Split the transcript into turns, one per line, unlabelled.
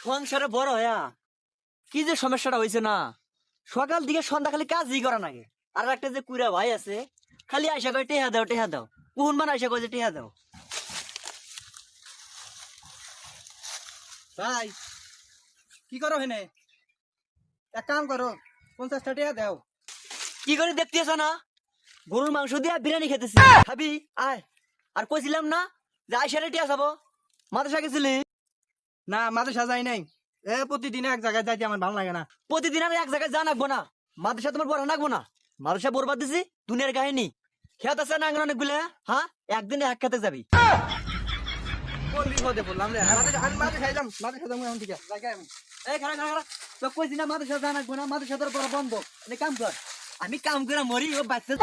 সংসারে বড় হইয়া কি যে সমস্যাটা হয়েছে না, সকাল দিকে সন্ধ্যা খালি কাজই করা নাগে। আর একটা যে কুড়া ভাই আছে, খালি আইসা কয় টেহা দাও টেহা দাও, কোন মান আইসা কয় যে টেহা দাও।
ভাই কি করো হেনে? এক কাম করো, 50 টাকা দাও।
কি করে দেখতেছ না, গরুর মাংস দিয়া বিরিয়ানি খেতেছি, খাবি আয়। আর কইছিলাম না যে আইসা রে টিয়া যাবো, মাদ্রাসা গেছিলি?
না মাদ্রাসা যাই নাই, প্রতিদিন এক জায়গায় যাইতে আমার ভালো লাগে না।
প্রতিদিন আর এক জায়গায় যা নাকবো না, মাদ্রাসা তোমার পড়া নাকবো না। মাদ্রাসা বরবাদ দিছি, দুনিয়ার কাহিনী। খেত আছে না অনেক গুলা, হ্যাঁ একদিনে এক খেতে যাবি।
কোন বিপদে পড়লাম রে? আমি মাদ্রাসায় যাম, মাদ্রাসা যাম এখন থেকে জায়গায় আমি।
এই খারা খারা খারা, তো কইছি না মাদ্রাসা যা নাকবো না, মাদ্রাসা তোর পড়া বন্ধ। কাম কর, আমি কাম করে মরি, ও বাচ্চা